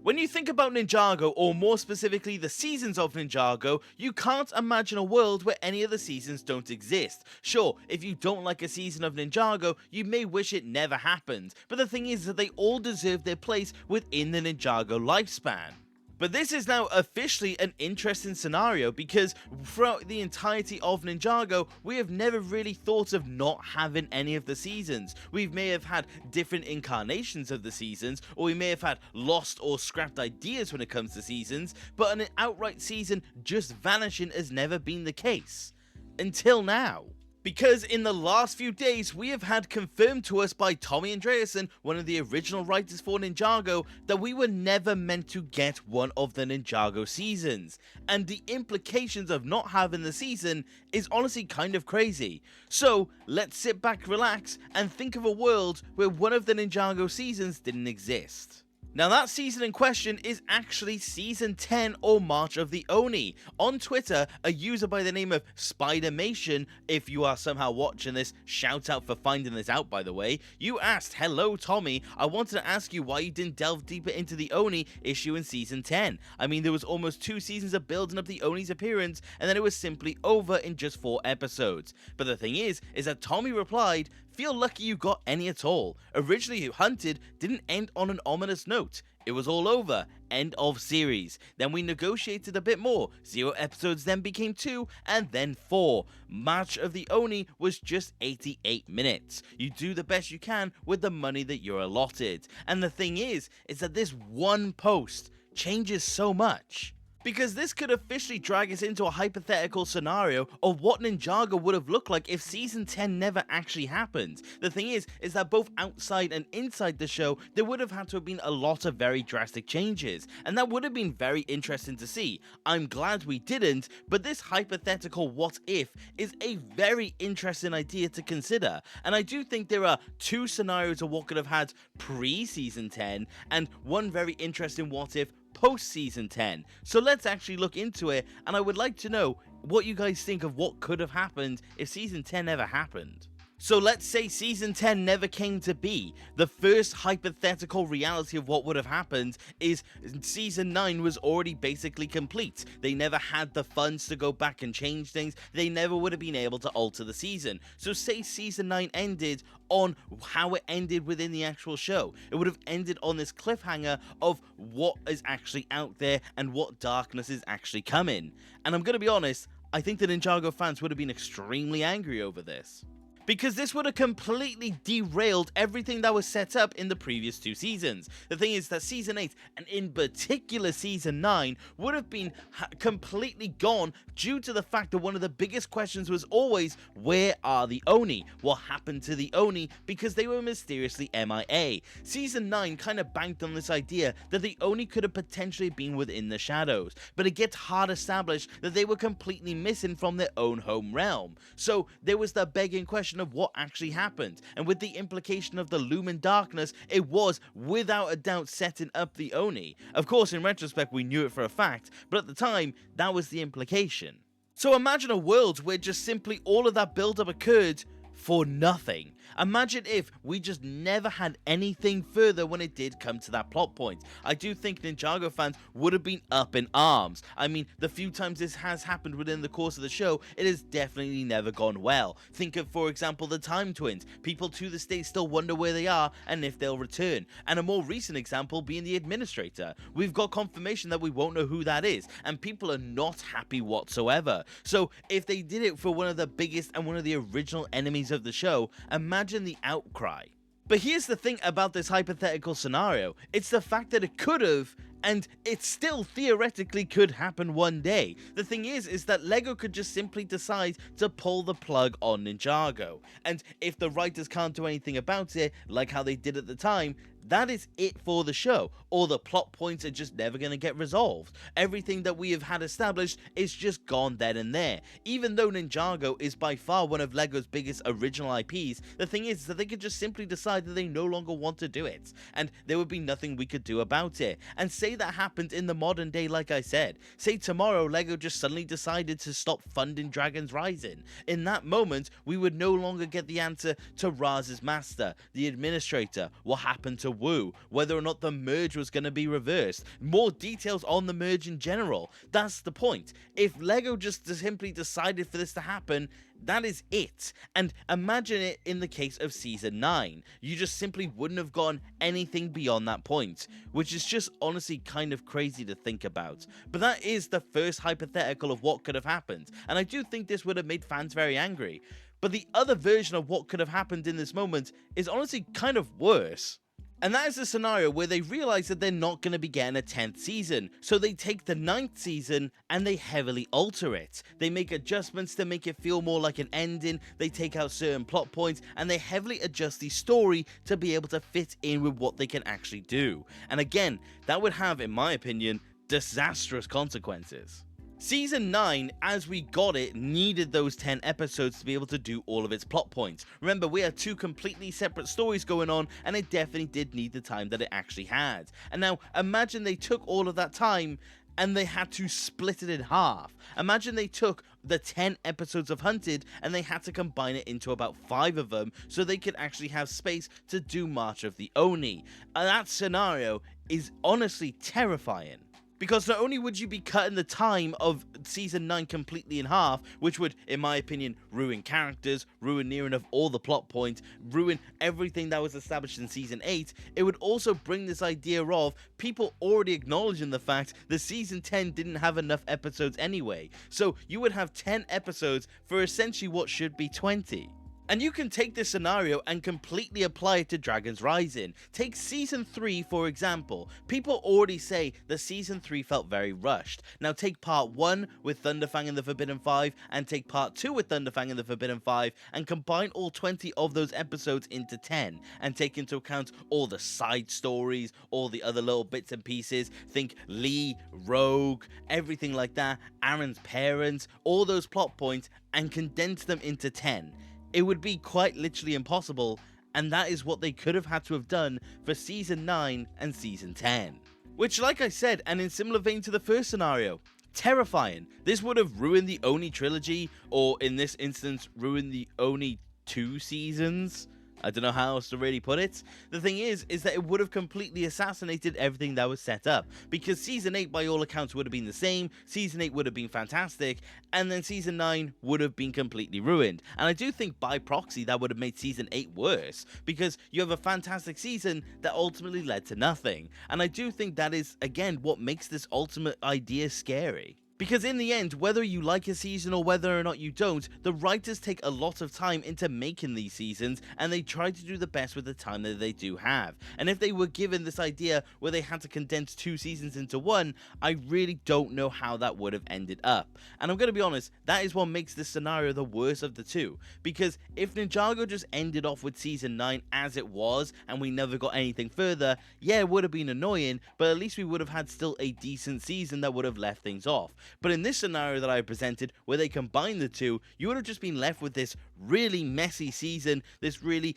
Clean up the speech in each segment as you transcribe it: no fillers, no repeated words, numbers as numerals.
When you think about Ninjago, or more specifically the seasons of Ninjago, you can't imagine a world where any of the seasons don't exist. Sure, if you don't like a season of Ninjago, you may wish it never happened, but the thing is that they all deserve their place within the Ninjago lifespan. But this is now officially an interesting scenario because throughout the entirety of Ninjago, we have never really thought of not having any of the seasons. We may have had different incarnations of the seasons, or we may have had lost or scrapped ideas when it comes to seasons, but an outright season just vanishing has never been the case. Until now. Because in the last few days, we have had confirmed to us by Tommy Andreasen, one of the original writers for Ninjago, that we were never meant to get one of the Ninjago seasons. And the implications of not having the season is honestly kind of crazy. So let's sit back, relax, and think of a world where one of the Ninjago seasons didn't exist. Now that season in question is actually Season 10 or March of the Oni. On Twitter, a user by the name of Spidermation, if you are somehow watching this, shout out for finding this out by the way, you asked, "Hello Tommy, I wanted to ask you why you didn't delve deeper into the Oni issue in Season 10. I mean, there was almost 2 seasons of building up the Oni's appearance, and then it was simply over in just 4 episodes. But the thing is that Tommy replied, feel lucky you got any at all. Originally Hunted didn't end on an ominous note. It was all over. End of series. Then we negotiated a bit more. 0 episodes then became 2 and then 4. March of the Oni was just 88 minutes. You do the best you can with the money that you're allotted. And the thing is that this one post changes so much. Because this could officially drag us into a hypothetical scenario of what Ninjago would have looked like if Season 10 never actually happened. The thing is that both outside and inside the show, there would have had to have been a lot of very drastic changes, and that would have been very interesting to see. I'm glad we didn't, but this hypothetical what if is a very interesting idea to consider, and I do think there are 2 scenarios of what could have had pre-Season 10, and one very interesting what if post-Season 10. So let's actually look into it, and I would like to know what you guys think of what could have happened if Season 10 never happened. So let's say Season 10 never came to be. The first hypothetical reality of what would have happened is Season 9 was already basically complete. They never had the funds to go back and change things. They never would have been able to alter the season. So say Season 9 ended on how it ended within the actual show. It would have ended on this cliffhanger of what is actually out there and what darkness is actually coming. And I'm going to be honest, I think the Ninjago fans would have been extremely angry over this. Because this would have completely derailed everything that was set up in the previous 2 seasons. The thing is that Season 8, and in particular Season 9, would have been completely gone due to the fact that one of the biggest questions was always, where are the Oni? What happened to the Oni? Because they were mysteriously MIA. Season 9 kind of banked on this idea that the Oni could have potentially been within the shadows, but it gets hard established that they were completely missing from their own home realm. So there was the begging question of what actually happened, and with the implication of the looming darkness, it was without a doubt setting up the Oni. Of course, in retrospect we knew it for a fact, but at the time that was the implication. So imagine a world where just simply all of that build-up occurred for nothing. Imagine if we just never had anything further when it did come to that plot point. I do think Ninjago fans would have been up in arms. I mean, the few times this has happened within the course of the show, it has definitely never gone well. Think of, for example, the Time Twins. People to this day still wonder where they are and if they'll return. And a more recent example being the Administrator. We've got confirmation that we won't know who that is, and people are not happy whatsoever. So if they did it for one of the biggest and one of the original enemies of the show, imagine the outcry. But here's the thing about this hypothetical scenario, it's the fact that it could have, and it still theoretically could happen one day. The thing is that LEGO could just simply decide to pull the plug on Ninjago, and if the writers can't do anything about it, like how they did at the time, that is it for the show. All the plot points are just never going to get resolved. Everything that we have had established is just gone then and there. Even though Ninjago is by far one of LEGO's biggest original IPs, the thing is that they could just simply decide that they no longer want to do it, and there would be nothing we could do about it. And say that happened in the modern day, like I said. Say tomorrow LEGO just suddenly decided to stop funding Dragons Rising. In that moment, we would no longer get the answer to Raz's master, the Administrator, what happened to Wu, whether or not the merge was going to be reversed, more details on the merge in general. That's the point. If LEGO just simply decided for this to happen, that is it. And imagine it in the case of Season 9. You just simply wouldn't have gone anything beyond that point, which is just honestly kind of crazy to think about. But that is the first hypothetical of what could have happened, and I do think this would have made fans very angry. But the other version of what could have happened in this moment is honestly kind of worse. And that is a scenario where they realize that they're not going to be getting a 10th season, so they take the 9th season and they heavily alter it. They make adjustments to make it feel more like an ending, they take out certain plot points, and they heavily adjust the story to be able to fit in with what they can actually do. And again, that would have, in my opinion, disastrous consequences. Season 9, as we got it, needed those 10 episodes to be able to do all of its plot points. Remember, we had 2 completely separate stories going on, and it definitely did need the time that it actually had. And now, imagine they took all of that time and they had to split it in half. Imagine they took the 10 episodes of Hunted and they had to combine it into about 5 of them so they could actually have space to do March of the Oni. And that scenario is honestly terrifying. Because not only would you be cutting the time of Season 9 completely in half, which would, in my opinion, ruin characters, ruin near enough all the plot points, ruin everything that was established in Season 8, it would also bring this idea of people already acknowledging the fact that Season 10 didn't have enough episodes anyway. So you would have 10 episodes for essentially what should be 20. And you can take this scenario and completely apply it to Dragon's Rising. Take Season 3 for example. People already say that Season 3 felt very rushed. Now take Part 1 with Thunderfang and the Forbidden 5, and take Part 2 with Thunderfang and the Forbidden 5, and combine all 20 of those episodes into 10, and take into account all the side stories, all the other little bits and pieces. Think Lee, Rogue, everything like that, Aaron's parents, all those plot points, and condense them into 10. It would be quite literally impossible, and that is what they could have had to have done for Season 9 and Season 10. Which, like I said, and in similar vein to the first scenario, terrifying. This would have ruined the Oni trilogy, or in this instance, ruined the Oni 2 seasons. I don't know how else to really put it. The thing is that it would have completely assassinated everything that was set up, because Season 8 by all accounts would have been the same, Season 8 would have been fantastic, and then Season 9 would have been completely ruined. And I do think by proxy that would have made Season 8 worse, because you have a fantastic season that ultimately led to nothing. And I do think that is, again, what makes this ultimate idea scary. Because in the end, whether you like a season or whether or not you don't, the writers take a lot of time into making these seasons, and they try to do the best with the time that they do have. And if they were given this idea where they had to condense 2 seasons into 1, I really don't know how that would have ended up. And I'm going to be honest, that is what makes this scenario the worst of the 2. Because if Ninjago just ended off with Season 9 as it was, and we never got anything further, yeah, it would have been annoying, but at least we would have had still a decent season that would have left things off. But in this scenario that I presented, where they combine the 2, you would have just been left with this really messy season, this really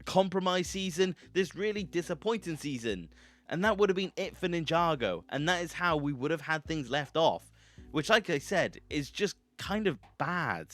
compromised season, this really disappointing season. And that would have been it for Ninjago, and that is how we would have had things left off, which, like I said, is just kind of bad.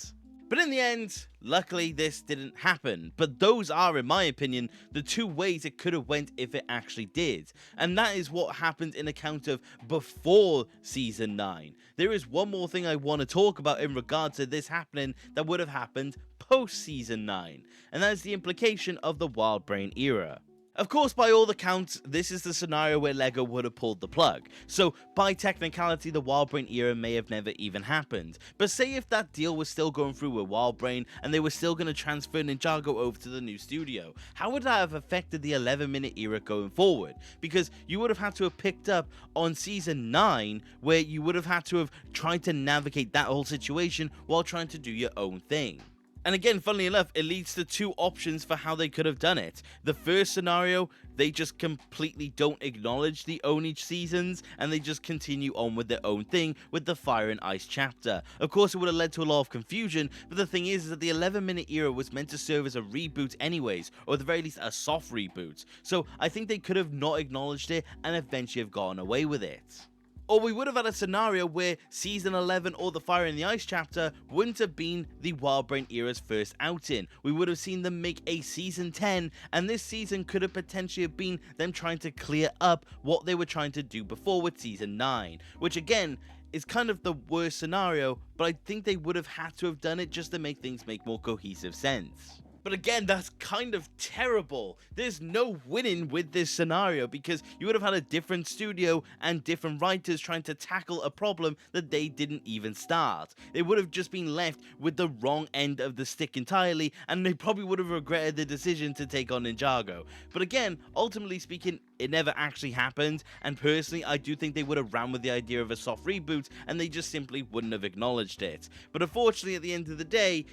But in the end, luckily this didn't happen, but those are, in my opinion, the 2 ways it could have went if it actually did. And that is what happened in account of before Season 9. There is one more thing I want to talk about in regards to this happening that would have happened post Season 9, and that is the implication of the Wild Brain era. Of course, by all accounts, this is the scenario where LEGO would have pulled the plug, so by technicality the Wild Brain era may have never even happened. But say if that deal was still going through with Wild Brain and they were still going to transfer Ninjago over to the new studio, how would that have affected the 11-minute era going forward? Because you would have had to have picked up on Season 9, where you would have had to have tried to navigate that whole situation while trying to do your own thing. And again, funnily enough, it leads to 2 options for how they could have done it. The first scenario, they just completely don't acknowledge the Oni seasons, and they just continue on with their own thing with the Fire and Ice chapter. Of course, it would have led to a lot of confusion, but the thing is that the 11-minute era was meant to serve as a reboot anyways, or at the very least a soft reboot. So I think they could have not acknowledged it and eventually have gotten away with it. Or we would have had a scenario where Season 11 or the Fire in the Ice chapter wouldn't have been the Wildbrain era's first outing. We would have seen them make a Season 10, and this season could have potentially have been them trying to clear up what they were trying to do before with Season 9, which again is kind of the worst scenario, but I think they would have had to have done it just to make things make more cohesive sense. But again, that's kind of terrible. There's no winning with this scenario because you would have had a different studio and different writers trying to tackle a problem that they didn't even start. They would have just been left with the wrong end of the stick entirely, and they probably would have regretted the decision to take on Ninjago. But again, ultimately speaking, it never actually happened, and personally I do think they would have ran with the idea of a soft reboot and they just simply wouldn't have acknowledged it. But unfortunately, at the end of the day,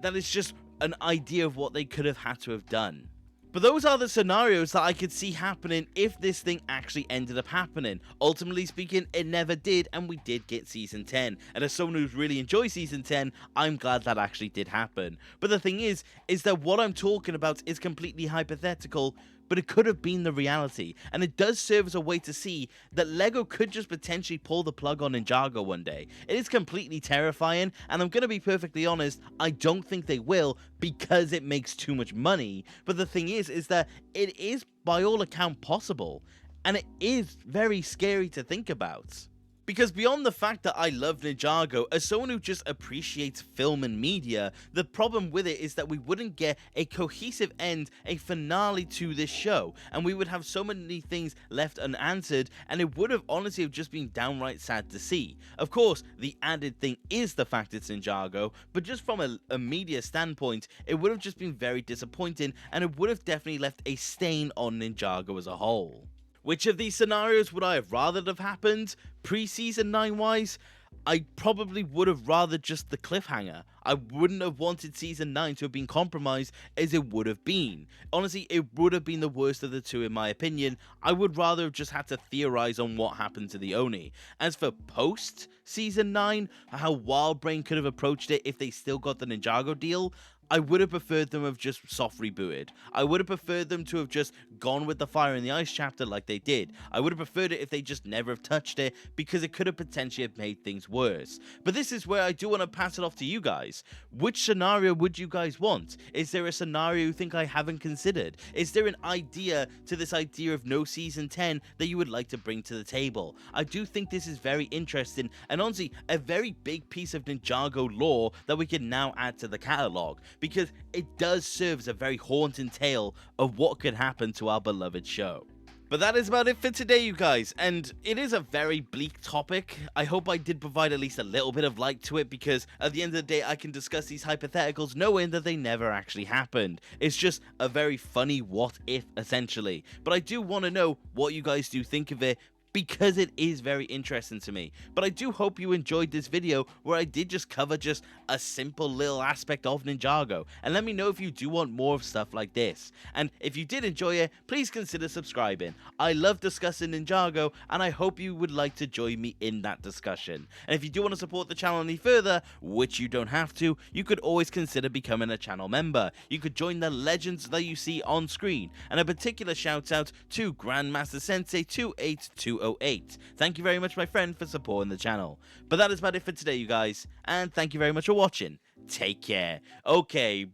that is just an idea of what they could have had to have done. But those are the scenarios that I could see happening if this thing actually ended up happening. Ultimately speaking, it never did, and we did get Season 10. And as someone who's really enjoyed Season 10, I'm glad that actually did happen. But the thing is that what I'm talking about is completely hypothetical, but it could have been the reality, and it does serve as a way to see that LEGO could just potentially pull the plug on Ninjago one day. It is completely terrifying, and I'm going to be perfectly honest, I don't think they will because it makes too much money, but the thing is that it is by all account possible, and it is very scary to think about. Because beyond the fact that I love Ninjago, as someone who just appreciates film and media, the problem with it is that we wouldn't get a cohesive end, a finale to this show, and we would have so many things left unanswered, and it would have honestly have just been downright sad to see. Of course, the added thing is the fact it's Ninjago, but just from a media standpoint, it would have just been very disappointing, and it would have definitely left a stain on Ninjago as a whole. Which of these scenarios would I have rather have happened? Pre-season 9 wise, I probably would have rather just the cliffhanger. I wouldn't have wanted season 9 to have been compromised as it would have been. Honestly, it would have been the worst of the two in my opinion. I would rather have just had to theorize on what happened to the Oni. As for post season 9, how Wildbrain could have approached it if they still got the Ninjago deal, I would have preferred them to have just soft rebooted. I would have preferred them to have just gone with the Fire in the Ice chapter like they did. I would have preferred it if they just never have touched it because it could have potentially have made things worse. But this is where I do want to pass it off to you guys. Which scenario would you guys want? Is there a scenario you think I haven't considered? Is there an idea to this idea of no season 10 that you would like to bring to the table? I do think this is very interesting and honestly a very big piece of Ninjago lore that we can now add to the catalogue, because it does serve as a very haunting tale of what could happen to our beloved show. But that is about it for today, you guys, and it is a very bleak topic. I hope I did provide at least a little bit of light to it, because at the end of the day I can discuss these hypotheticals knowing that they never actually happened. It's just a very funny what if, essentially. But I do want to know what you guys do think of it, because it is very interesting to me. But I do hope you enjoyed this video where I did just cover just a simple little aspect of Ninjago, and let me know if you do want more of stuff like this. And if you did enjoy it, please consider subscribing. I love discussing Ninjago, and I hope you would like to join me in that discussion. And if you do want to support the channel any further, which you don't have to, you could always consider becoming a channel member. You could join the legends that you see on screen, and a particular shout out to Grandmaster Sensei 28208. Thank you very much, my friend, for supporting the channel. But that is about it for today, you guys, and thank you very much for watching. Take care. Okay,